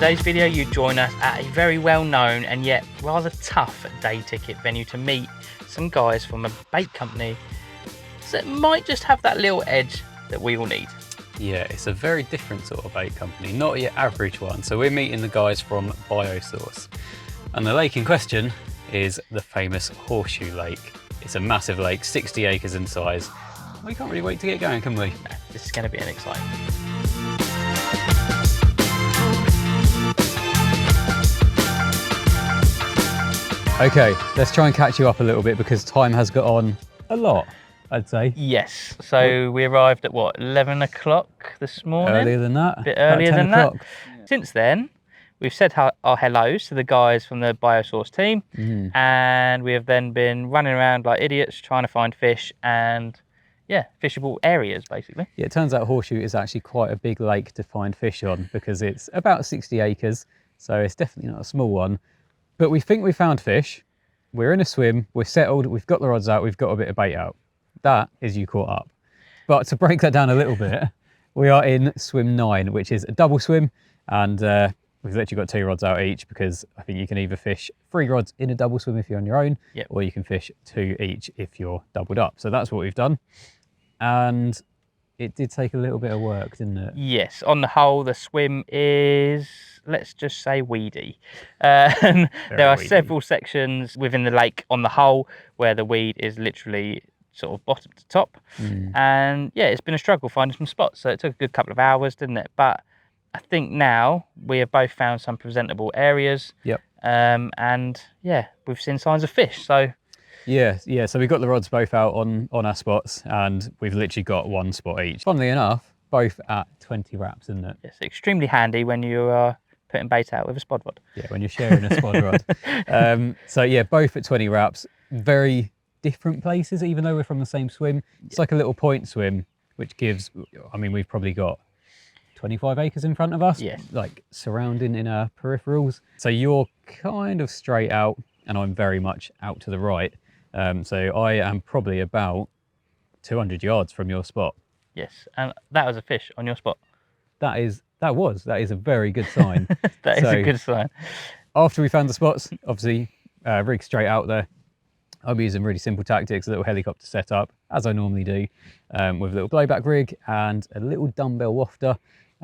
today's video, you join us at a very well-known and yet rather tough day ticket venue to meet some guys from a bait company that might just have that little edge that we all need. Yeah, it's a very different sort of bait company, not your average one. So we're meeting the guys from BioSource. And the lake in question is the famous Horseshoe Lake. It's a massive lake, 60 acres in size. We can't really wait to get going, can we? No, this is going to be an exciting. Okay, let's try and catch you up a little bit because time has got on a lot, I'd say. Yes, so we arrived at what, 11 o'clock this morning? Earlier than that. A bit earlier than that. Yeah. Since then, we've said our hellos to the guys from the BioSource team, and we have then been running around like idiots trying to find fish and, yeah, fishable areas basically. Yeah, it turns out Horseshoe is actually quite a big lake to find fish on because it's about 60 acres, so it's definitely not a small one. But we think we found fish, we're in a swim, we're settled, we've got the rods out, we've got a bit of bait out. That is you caught up. But to break that down a little bit, we are in swim 9, which is a double swim, and we've literally got 2 rods out each because I think you can either fish 3 rods in a double swim if you're on your own, or you can fish 2 each if you're doubled up. So that's what we've done. And it did take a little bit of work, didn't it? Yes, on the whole, the swim is, let's just say, weedy. There are weedy. several sections within the lake on the whole where the weed is literally sort of bottom to top. And yeah, it's been a struggle finding some spots. So it took a good couple of hours, didn't it? But I think now we have both found some presentable areas. And yeah, we've seen signs of fish. So yeah. So we got the rods both out on our spots, and we've literally got 1 spot each. Funnily enough, both at 20 wraps, isn't it? it's extremely handy when you are putting bait out with a spod rod. Yeah, when you're sharing a spod rod. So yeah, both at 20 wraps. Very different places, even though we're from the same swim. It's like a little point swim, which gives, I mean, we've probably got 25 acres in front of us, like surrounding in our peripherals. So you're kind of straight out, and I'm very much out to the right. So I am probably about 200 yards from your spot. Yes, and that was a fish on your spot. That is a very good sign. That is a good sign. After we found the spots, obviously rig straight out there. I'm using really simple tactics, a little helicopter setup, as I normally do, with a little blowback rig and a little dumbbell wafter.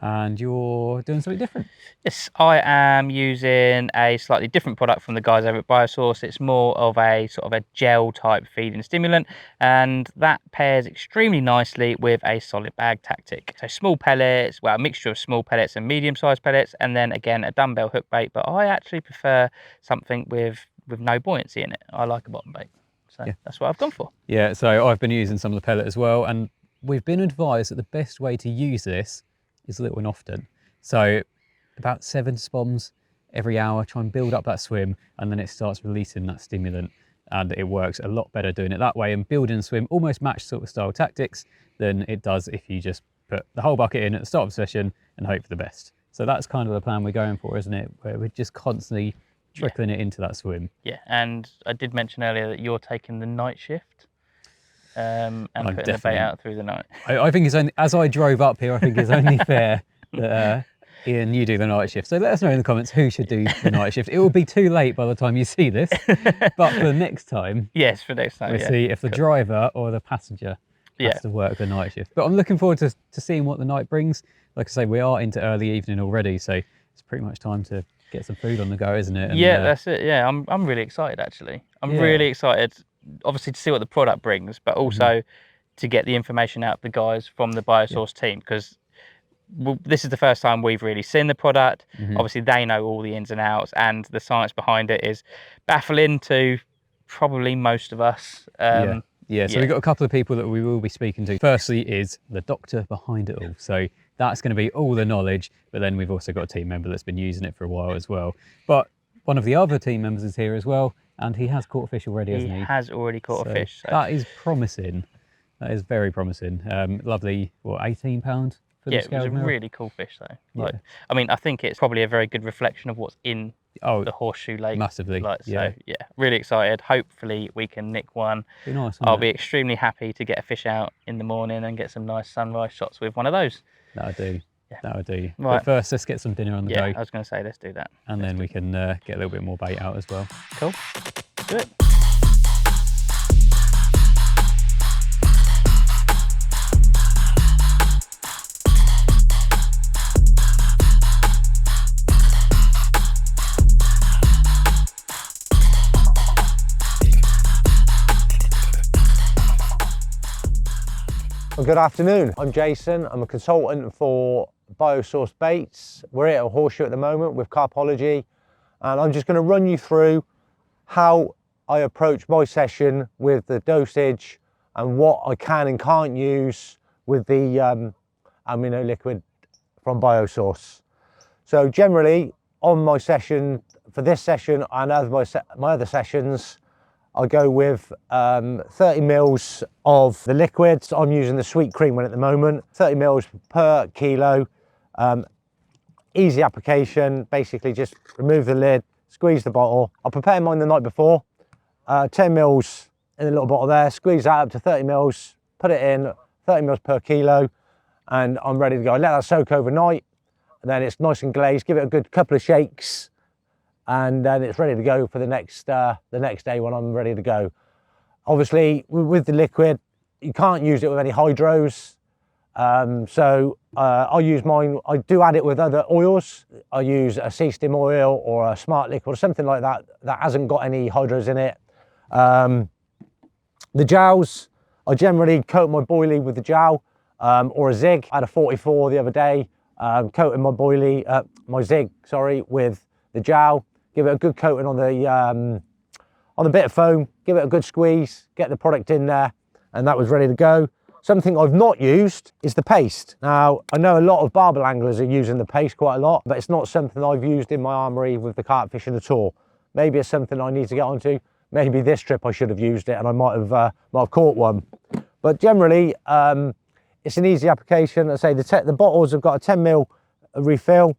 And you're doing something different. Yes, I am using a slightly different product from the guys over at BioSource. It's more of a sort of a gel type feeding stimulant, and that pairs extremely nicely with a solid bag tactic. So small pellets, well, a mixture of small pellets and medium-sized pellets, and then again a dumbbell hook bait. But I actually prefer something with no buoyancy in it. I like a bottom bait, so that's what I've gone for. Yeah, so I've been using some of the pellet as well, and we've been advised that the best way to use this is little and often. So about 7 spoms every hour, try and build up that swim, and then it starts releasing that stimulant, and it works a lot better doing it that way, and building a swim almost match sort of style tactics than it does if you just put the whole bucket in at the start of the session and hope for the best. So that's kind of the plan we're going for, isn't it? Where we're just constantly trickling it into that swim. Yeah, and I did mention earlier that you're taking the night shift. And putting the bait out through the night. I think it's only, as I drove up here, I think it's only fair that Ian, you do the night shift. So let us know in the comments who should do the night shift. It will be too late by the time you see this, but for next time. Yes, for next time. We'll see if the driver or the passenger has to work the night shift. But I'm looking forward to seeing what the night brings. Like I say, we are into early evening already, so it's pretty much time to get some food on the go, isn't it? And, that's it. Yeah, I'm really excited actually. I'm really excited. Obviously to see what the product brings, but also to get the information out of the guys from the BioSource team, because this is the first time we've really seen the product. Obviously they know all the ins and outs, and the science behind it is baffling to probably most of us. So we've got a couple of people that we will be speaking to. Firstly is the doctor behind it all. So that's going to be all the knowledge, but then we've also got a team member that's been using it for a while as well. But one of the other team members is here as well, and he has caught a fish already, hasn't he? He has already caught a fish. So that is promising. That is very promising. Lovely, what, £18 for the scale? Yeah, it was a really cool fish though. Like, I mean, I think it's probably a very good reflection of what's in the Horseshoe Lake. Massively. So yeah, really excited. Hopefully we can nick one. Be nice, I'll be extremely happy to get a fish out in the morning and get some nice sunrise shots with one of those. That'll do. That'll do. Right. But first, let's get some dinner on the Yeah, go. I was going to say, let's do that. And then we can get a little bit more bait out as well. Cool. Do it. Well, good afternoon. I'm Jason. I'm a consultant for BioSource Baits. We're here at Horseshoe at the moment with CARPology, and I'm just going to run you through how I approach my session with the dosage and what I can and can't use with the amino liquid from BioSource. So generally on my session, for this session and my other sessions, I go with 30 mils of the liquids. I'm using the sweet cream one at the moment, 30 mils per kilo. Easy application, basically just remove the lid, squeeze the bottle. I prepare mine the night before, 10 mils in a little bottle there, squeeze that up to 30 mils, put it in, 30 mils per kilo, and I'm ready to go. I let that soak overnight, and then it's nice and glazed, give it a good couple of shakes, and then it's ready to go for the next day when I'm ready to go. Obviously, with the liquid, you can't use it with any hydros. So I use mine, I do add it with other oils. I use a sea stim oil or a smart liquid or something like that that hasn't got any hydros in it. The gels, I generally coat my boilie with the gel or a zig. I had a 44 the other day, coating my zig, sorry, with the gel. Give it a good coating on the bit of foam, give it a good squeeze, get the product in there, and that was ready to go. Something I've not used is the paste. Now, I know a lot of barbel anglers are using the paste quite a lot, but it's not something I've used in my armoury with the carp fishing at all. Maybe it's something I need to get onto. Maybe this trip I should have used it and I might have caught one. But generally, it's an easy application. I say the bottles have got a 10 ml refill,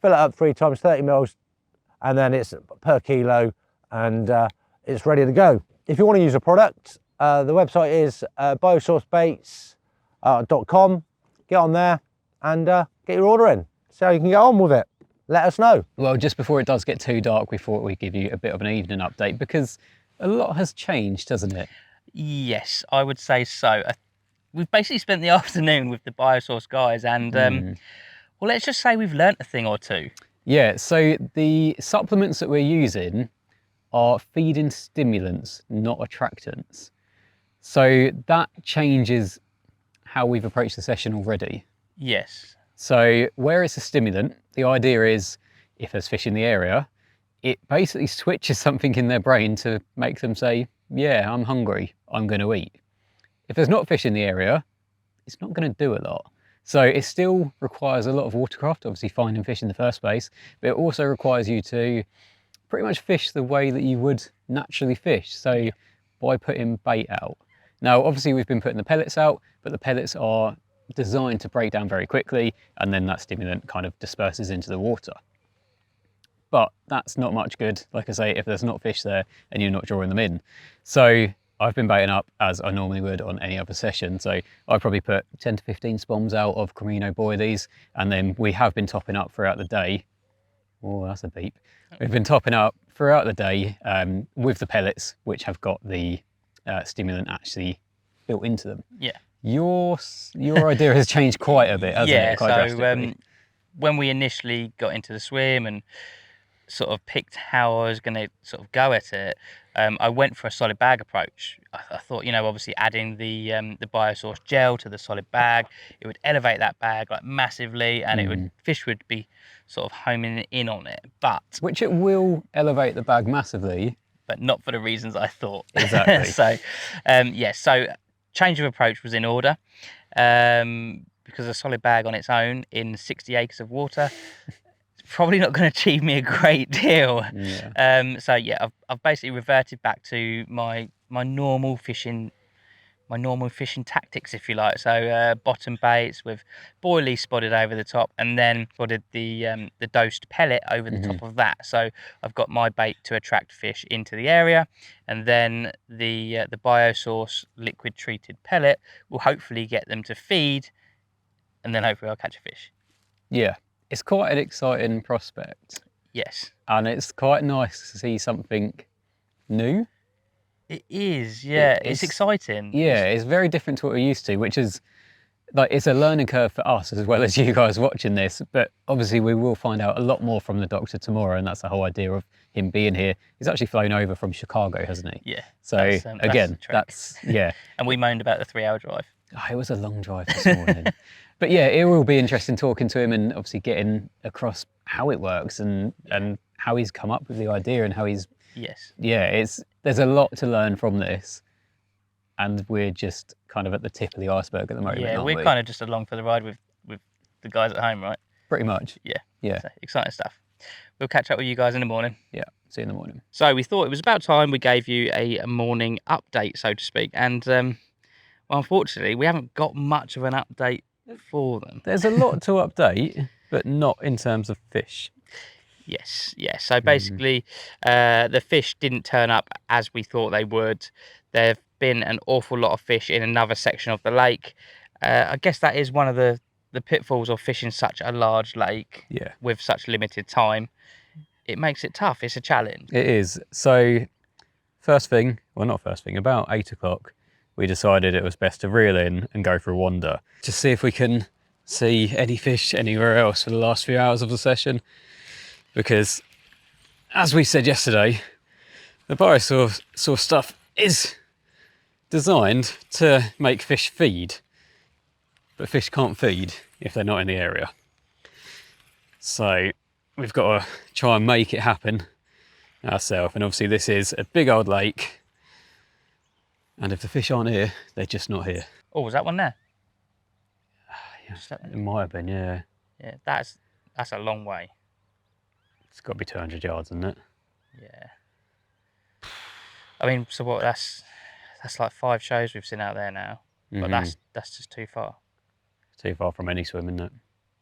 fill it up 3 times 30 mils, and then it's per kilo, and it's ready to go. If you want to use a product, the website is biosourcebaits.com. Get on there and get your order in. See how you can get on with it. Let us know. Well, just before it does get too dark, we thought we'd give you a bit of an evening update because a lot has changed, hasn't it? Yes, I would say so. We've basically spent the afternoon with the BioSource guys, and well, let's just say we've learnt a thing or two. Yeah, so the supplements that we're using are feeding stimulants, not attractants. So that changes how we've approached the session already. Yes. So where it's a stimulant, the idea is if there's fish in the area, it basically switches something in their brain to make them say, yeah, I'm hungry, I'm going to eat. If there's not fish in the area, it's not going to do a lot. So it still requires a lot of watercraft, obviously finding fish in the first place, but it also requires you to pretty much fish the way that you would naturally fish. So by putting bait out. Now, obviously we've been putting the pellets out, but the pellets are designed to break down very quickly, and then that stimulant kind of disperses into the water. But that's not much good, like I say, if there's not fish there and you're not drawing them in. So I've been baiting up as I normally would on any other session. So I probably put 10 to 15 spoms out of Camino boilies, and then we have been topping up throughout the day. Oh, that's a beep. We've been topping up throughout the day with the pellets, which have got the stimulant actually built into them. Yeah. Your idea has changed quite a bit, hasn't it? Quite drastically. When we initially got into the swim and sort of picked how I was going to sort of go at it, I went for a solid bag approach. I thought, you know, obviously adding the BioSource gel to the solid bag, it would elevate that bag like massively, and fish would be sort of homing in on it. But which it will elevate the bag massively, but not for the reasons I thought. Exactly. So, so change of approach was in order, because a solid bag on its own in 60 acres of water, probably not going to achieve me a great deal. Yeah. So yeah, I've basically reverted back to my normal fishing tactics, if you like. So bottom baits with boilies spotted over the top, and then spotted the dosed pellet over the top of that. So I've got my bait to attract fish into the area, and then the BioSource liquid treated pellet will hopefully get them to feed, and then hopefully I'll catch a fish. Yeah, it's quite an exciting prospect, Yes. and it's quite nice to see something new. It is, yeah. It's exciting. Yeah, it's very different to what we're used to, which is like, it's a learning curve for us as well as you guys watching this. But obviously we will find out a lot more from the doctor tomorrow, and that's the whole idea of him being here. He's actually flown over from Chicago, hasn't he? Yeah. So again, that's yeah. And we moaned about the 3-hour drive. Oh, it was a long drive this morning. But yeah, it will be interesting talking to him and obviously getting across how it works and how he's come up with the idea and how he's... Yes. Yeah, there's a lot to learn from this, and we're just kind of at the tip of the iceberg at the moment. Yeah, we're kind of just along for the ride with the guys at home, right? Pretty much. Yeah. Yeah. So, exciting stuff. We'll catch up with you guys in the morning. Yeah, see you in the morning. So we thought it was about time we gave you a morning update, so to speak. And well, unfortunately, we haven't got much of an update for them. There's a lot to update, but not in terms of fish. Yes, yes. So basically, the fish didn't turn up as we thought they would. There have been an awful lot of fish in another section of the lake. I guess that is one of the pitfalls of fishing such a large lake with such limited time. It makes it tough. It's a challenge. It is. So first thing, well, not first thing, about 8 o'clock, we decided it was best to reel in and go for a wander to see if we can see any fish anywhere else for the last few hours of the session. Because, as we said yesterday, the BioSource stuff is designed to make fish feed, but fish can't feed if they're not in the area. So we've got to try and make it happen ourselves. And obviously this is a big old lake, and if the fish aren't here, they're just not here. Oh, was that one there? Yeah, it might have been, yeah. Yeah, that's a long way. It's got to be 200 yards, isn't it? Yeah. I mean, so what? That's like 5 shows we've seen out there now, but that's just too far. Too far from any swim, isn't it?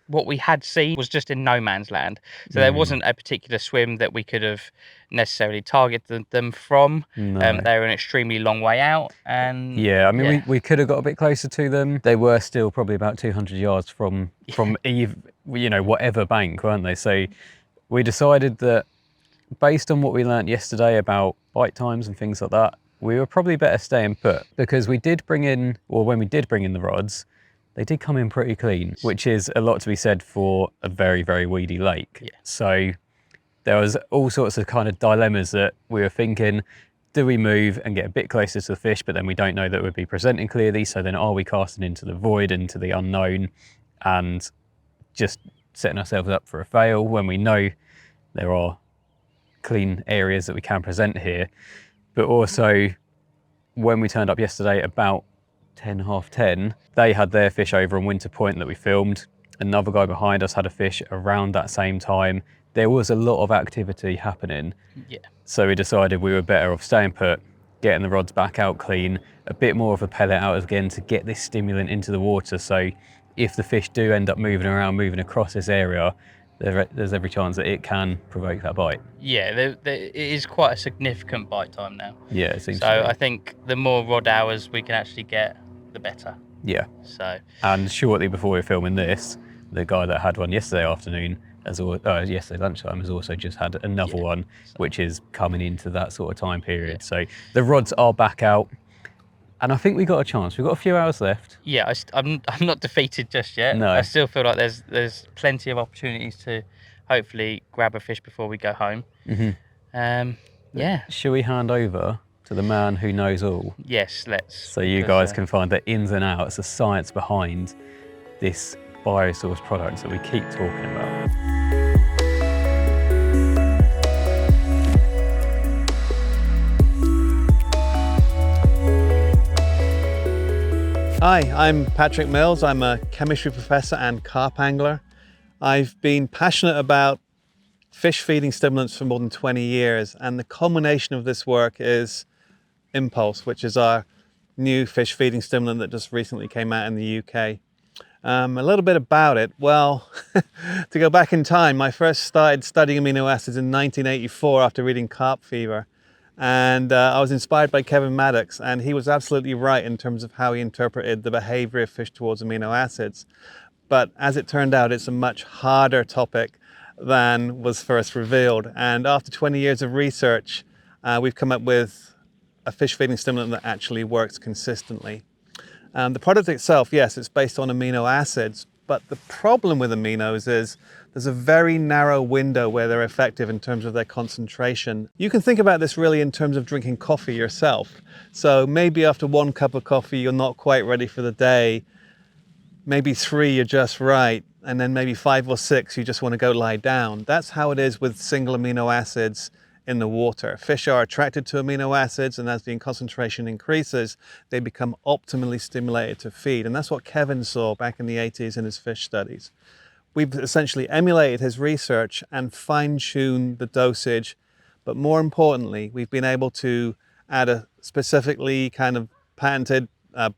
What we had seen was just in no man's land, so there wasn't a particular swim that we could have necessarily targeted them from. No. They were an extremely long way out, and yeah, I mean, we could have got a bit closer to them. They were still probably about 200 yards from whatever bank, weren't they? So we decided that based on what we learnt yesterday about bite times and things like that, we were probably better staying put, because we did bring in, or when we did bring in the rods, they did come in pretty clean, which is a lot to be said for a very, very weedy lake. Yeah. So there was all sorts of kind of dilemmas that we were thinking, do we move and get a bit closer to the fish, but then we don't know that it would be presenting clearly, so then are we casting into the void, into the unknown, and just setting ourselves up for a fail when we know there are clean areas that we can present here. But also, when we turned up yesterday about 10, half 10, they had their fish over on Winter Point that we filmed. Another guy behind us had a fish around that same time. There was a lot of activity happening. Yeah. So we decided we were better off staying put, getting the rods back out clean, a bit more of a pellet out again to get this stimulant into the water. So if the fish do end up moving around, moving across this area, there's every chance that it can provoke that bite. Yeah, it is quite a significant bite time now. Yeah, it seems so. I think the more rod hours we can actually get, the better. Yeah. So. And shortly before we were filming this, the guy that had one yesterday afternoon, yesterday lunchtime, has also just had another one, which is coming into that sort of time period. Yeah. So the rods are back out. And I think we got a chance. We've got a few hours left. Yeah, I'm not defeated just yet. No. I still feel like there's plenty of opportunities to hopefully grab a fish before we go home. Yeah. Shall we hand over to the man who knows all? Yes, let's. So you guys can find the ins and outs, the science behind this BioSource product that we keep talking about. Hi, I'm Patrick Mills. I'm a chemistry professor and carp angler. I've been passionate about fish feeding stimulants for more than 20 years, and the culmination of this work is Impulse, which is our new fish feeding stimulant that just recently came out in the UK. A little bit about it. Well, to go back in time, I first started studying amino acids in 1984 after reading Carp Fever. And I was inspired by Kevin Maddox, and he was absolutely right in terms of how he interpreted the behavior of fish towards amino acids. But as it turned out, it's a much harder topic than was first revealed. And after 20 years of research, we've come up with a fish feeding stimulant that actually works consistently. The product itself, yes, it's based on amino acids, but the problem with aminos is there's a very narrow window where they're effective in terms of their concentration. You can think about this really in terms of drinking coffee yourself. So maybe after 1 cup of coffee, you're not quite ready for the day. Maybe 3, you're just right. And then maybe 5 or 6, you just want to go lie down. That's how it is with single amino acids in the water. Fish are attracted to amino acids, and as the concentration increases, they become optimally stimulated to feed. And that's what Kevin saw back in the 80s in his fish studies. We've essentially emulated his research and fine-tuned the dosage, but more importantly, we've been able to add a specifically kind of patented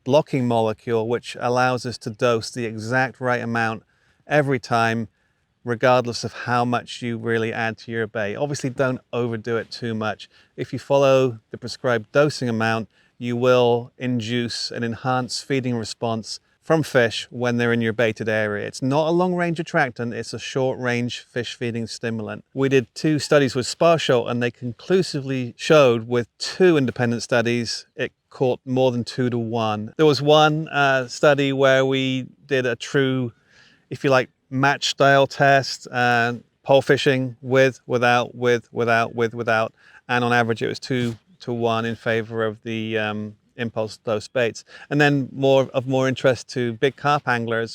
blocking molecule, which allows us to dose the exact right amount every time, regardless of how much you really add to your bait. Obviously, don't overdo it too much. If you follow the prescribed dosing amount, you will induce an enhanced feeding response from fish when they're in your baited area. It's not a long-range attractant, it's a short-range fish feeding stimulant. We did 2 studies with Sparsholt, and they conclusively showed with 2 independent studies, it caught more than 2 to 1. There was one study where we did a true, if you like, match style test, pole fishing with, without, and on average it was 2 to 1 in favor of the impulse dose baits. And then more interest to big carp anglers,